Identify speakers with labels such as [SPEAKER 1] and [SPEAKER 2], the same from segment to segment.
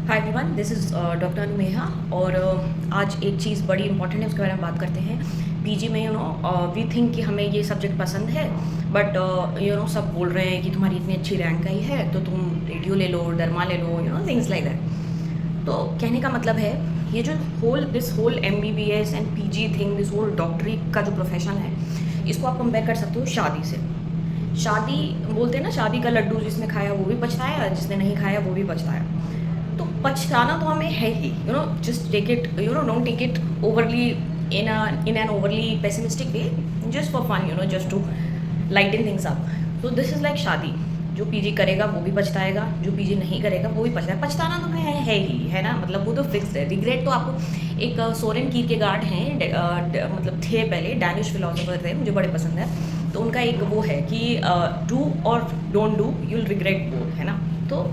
[SPEAKER 1] Hi everyone, this is doctor Anu Meha. और आज एक चीज़ बड़ी इंपॉर्टेंट है, उसके बारे में बात करते हैं। पीजी में वी थिंक कि हमें ये सब्जेक्ट पसंद है, बट सब बोल रहे हैं कि तुम्हारी इतनी अच्छी रैंक आई है तो तुम रेडियो ले लो, डरमा ले लो, थिंग्स लाइक दैट। तो कहने का मतलब है, ये जो this whole MBBS and PG thing, this whole डॉक्टरी का जो प्रोफेशन है, इसको आप कंपेयर कर सकते हो शादी से। शादी बोलते हैं ना, शादी का लड्डू जिसने खाया वो भी पछताया, जिसने नहीं खाया वो भी पछताया। तो पछताना तो हमें है ही, just take it, don't take it overly in an overly pessimistic way, just for fun, just to lighten things up. तो दिस इज़ लाइक शादी। जो पीजी करेगा वो भी पछताएगा, जो पीजी नहीं करेगा वो भी पछताएगा। पछताना तो है ही, है ना, मतलब वो तो फिक्स है। रिग्रेट तो आपको एक सोरेन कीरकेगार्ड हैं, मतलब थे पहले, डैनिश फिलोसोफर थे, मुझे बड़े पसंद है। तो उनका एक वो है कि डू और don't do, you will regret both, है ना। तो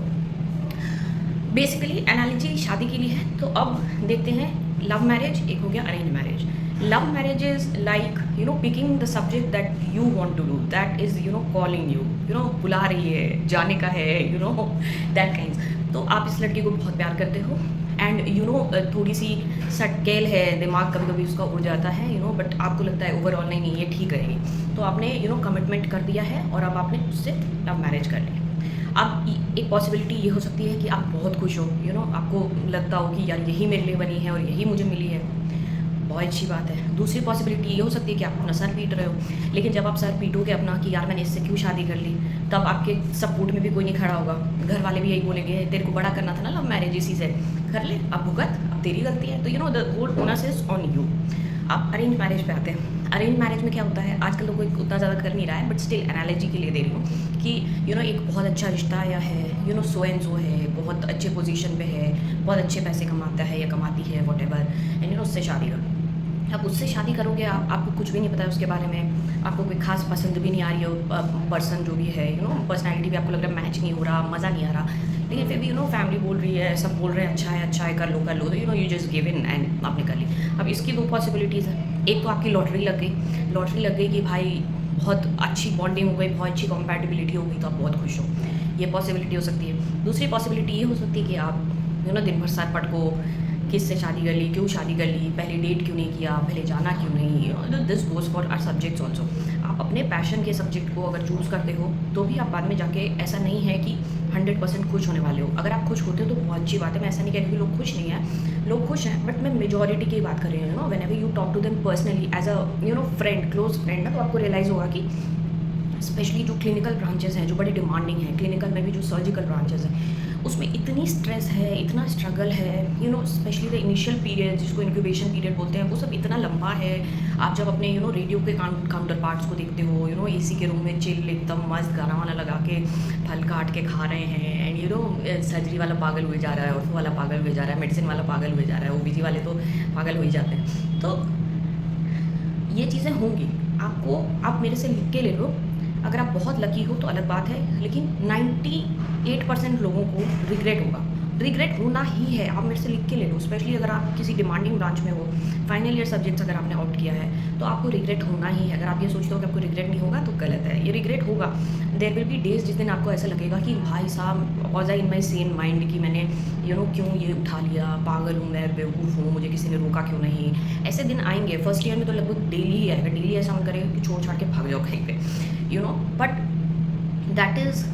[SPEAKER 1] बेसिकली एनालॉजी शादी के लिए है। तो अब देखते हैं, लव मैरिज एक हो गया, arrange marriage. Love marriage is like picking the subject that you want to do, that is calling you, बुला रही है, जाने का है, दैट काइंड। तो आप इस लड़की को बहुत प्यार करते हो एंड थोड़ी सी सटकेल है, दिमाग कभी कभी उसका उड़ जाता है, बट आपको लगता है ओवरऑल नहीं ये ठीक रहेगी। तो आपने कमिटमेंट कर दिया है और अब आपने उससे लव मैरिज कर लिया। अब एक पॉसिबिलिटी ये हो सकती है कि आप बहुत खुश हो, आपको लगता हो कि यार यही मेरे लिए बनी है और यही मुझे मिली है, बहुत अच्छी बात है। दूसरी पॉसिबिलिटी ये हो सकती है कि आप अपना सर पीट रहे हो, लेकिन जब आप सर पीटोगे अपना कि यार मैंने इससे क्यों शादी कर ली, तब आपके सपोर्ट में भी कोई नहीं खड़ा होगा। घर वाले भी यही बोलेंगे, तेरे को बड़ा करना था ना लव मैरिज, इसी से कर ले, अब भुगत, अब तेरी गलती है। तो the whole onus is on you. अब अरेंज मैरिज पे आते हैं। अरेंज मैरिज में क्या होता है, आजकल तो कोई उतना ज़्यादा कर नहीं रहा है, बट स्टिल एनालॉजी के लिए दे रही हूँ कि एक बहुत अच्छा रिश्ता आया है, सो एंड सो है, बहुत अच्छे पोजीशन पे है, बहुत अच्छे पैसे कमाता है या कमाती है, वॉट एवर, एंड उससे शादी करो। अब उससे शादी करोगे, आपको कुछ भी नहीं पता है उसके बारे में, आपको कोई खास पसंद भी नहीं आ रही हो, पर्सन जो भी है, पर्सनैलिटी भी आपको लग रहा है मैच नहीं हो रहा, मज़ा नहीं आ रहा, लेकिन फिर भी फैमिली बोल रही है, सब बोल रहे हैं अच्छा है कर लो, तो you just give in and आपने कर ली। अब इसकी दो पॉसिबिलिटीज़ हैं। एक तो आपकी लॉटरी लग गई कि भाई बहुत अच्छी बॉन्डिंग हो गई, बहुत अच्छी कॉम्पैटिबिलिटी हो गई, तो आप बहुत खुश हो, ये पॉसिबिलिटी हो सकती है। दूसरी पॉसिबिलिटी ये हो सकती है कि आप दिन भर सर पटको, किससे शादी कर ली, क्यों शादी कर ली, पहले डेट क्यों नहीं किया, पहले जाना क्यों नहीं। This goes for our subjects also. आप अपने पैशन के सब्जेक्ट को अगर चूज़ करते हो तो भी आप बाद में जाके, ऐसा नहीं है कि 100% खुश होने वाले हो। अगर आप खुश होते हो तो बहुत अच्छी बात है, मैं ऐसा नहीं कह रही कि लोग खुश नहीं हैं, लोग खुश हैं, बट मैं मेजॉरिटी की बात कर रही हूँ। Whenever you talk to them personally as a friend, close friend ना, तो आपको रियलाइज़ होगा कि स्पेशली जो क्लिनिकल ब्रांचेस हैं, जो बड़ी डिमांडिंग है, क्लिनिकल में भी जो सर्जिकल ब्रांचेस हैं, उसमें इतनी स्ट्रेस है, इतना स्ट्रगल है, स्पेशली द इनिशियल पीरियड, जिसको इंक्यूबेशन पीरियड बोलते हैं, वो सब इतना लंबा है। आप जब अपने रेडियो के काउंटर पार्ट्स को देखते हो, AC के रूम में चिल एकदम मस्त गाना वाना लगा के फल काट के खा रहे हैं, एंड सर्जरी वाला पागल हुए जा रहा है, ऑर्थो वाला पागल हुए जा रहा है, मेडिसिन वाला पागल हुए जा रहा है, OBG वाले तो पागल हो ही जाते हैं। तो ये चीज़ें होंगी आपको, आप मेरे से लिख के ले लो। अगर आप बहुत लकी हो तो अलग बात है, लेकिन 98% लोगों को रिग्रेट होगा, रिग्रेट होना ही है। आप मेरे से लिख के ले लो, स्पेशली अगर आप किसी डिमांडिंग ब्रांच में हो, फाइनल ईयर सब्जेक्ट्स अगर आपने ऑप्ट किया है तो आपको रिग्रेट होना ही है। अगर आप ये सोचते हो कि आपको रिग्रेट नहीं होगा तो गलत है, ये रिग्रेट होगा। देयर विल बी डेज जिस दिन आपको ऐसा लगेगा कि भाई साहब, was I in my Sen mind, कि मैंने क्यों ये उठा लिया, पागल हूँ मैं, बेवकूफ़ हूँ, मुझे किसी ने रोका क्यों नहीं। ऐसे दिन आएंगे। फर्स्ट ईयर में तो लगभग डेली ही आएगा, डेली ऐसा मन करेगा कि छोड़ छाड़ के भाग जाओ कहीं पे, but that is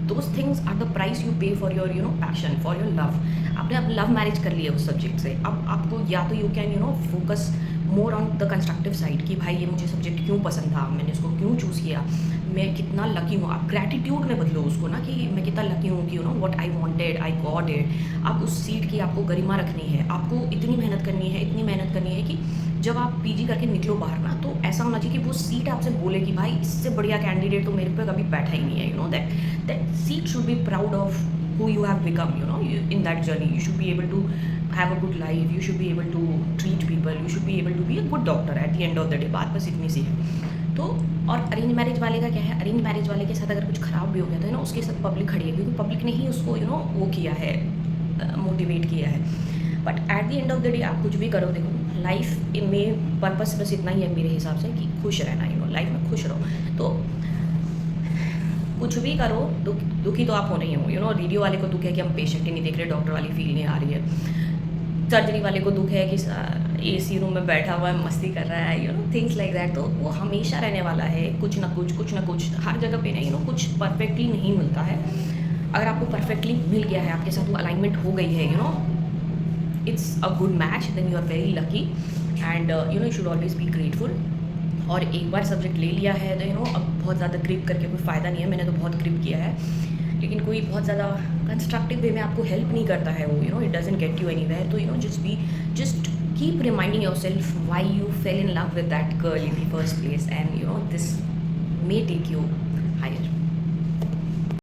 [SPEAKER 1] those things are the price you pay for your passion, for your love. आपने अब लव मैरिज कर लिया उस सब्जेक्ट से, अब आपको या तो you can focus more on the constructive side कि भाई ये मुझे सब्जेक्ट क्यों पसंद था, मैंने इसको क्यों चूज़ किया, मैं कितना लकी हूँ। आप ग्रैटिट्यूड में बदलो उसको ना, कि मैं कितना लकी हूँ कि what I wanted I got it. अब उस सीट की आपको गरिमा रखनी है, आपको इतनी मेहनत करनी है कि जब आप पीजी करके निकलो बाहर ना, तो ऐसा होना चाहिए कि वो सीट आपसे बोले कि भाई इससे बढ़िया कैंडिडेट तो मेरे पे कभी बैठा ही नहीं है। That seat should be proud of who you have become, in that journey. You should be able to have a good life, you should be able to treat people, you should be able to be a good doctor at the end of the day. बात बस इतनी सी है। तो और arrange marriage वाले का क्या है, अरेंज मैरिज वाले के साथ अगर कुछ ख़राब भी हो गया तो उसके साथ पब्लिक खड़ी है, क्योंकि पब्लिक ने ही उसको वो किया है, मोटिवेट किया है। But at the end of the day आप कुछ भी करो, देखो लाइफ में पर्पस बस इतना ही है मेरे हिसाब से कि खुश रहना, लाइफ में खुश रहो। तो कुछ भी करो, दुखी तो आप होना ही हो। रेडियो वाले को दुख है कि हम पेशेंट ही नहीं देख रहे, डॉक्टर वाली फील नहीं आ रही है। सर्जरी वाले को दुख है कि AC रूम में बैठा हुआ है, मस्ती कर रहा है, थिंग्स लाइक दैट। तो वो हमेशा रहने वाला है, कुछ ना कुछ हर जगह पे नहीं, कुछ परफेक्टली नहीं मिलता है। अगर आपको परफेक्टली मिल गया है, आपके साथ वो अलाइनमेंट हो गई है, it's a good match, then you are very lucky, and you should always be grateful। और एक बार सब्जेक्ट ले लिया है तो अब बहुत ज़्यादा ग्रिप करके कोई फ़ायदा नहीं है। मैंने तो बहुत ग्रिप किया है, लेकिन कोई बहुत ज़्यादा कंस्ट्रक्टिव वे में आपको हेल्प नहीं करता है वो, it doesn't get you anywhere. तो just keep reminding yourself why you fell in love with that girl in the first place, and this may take you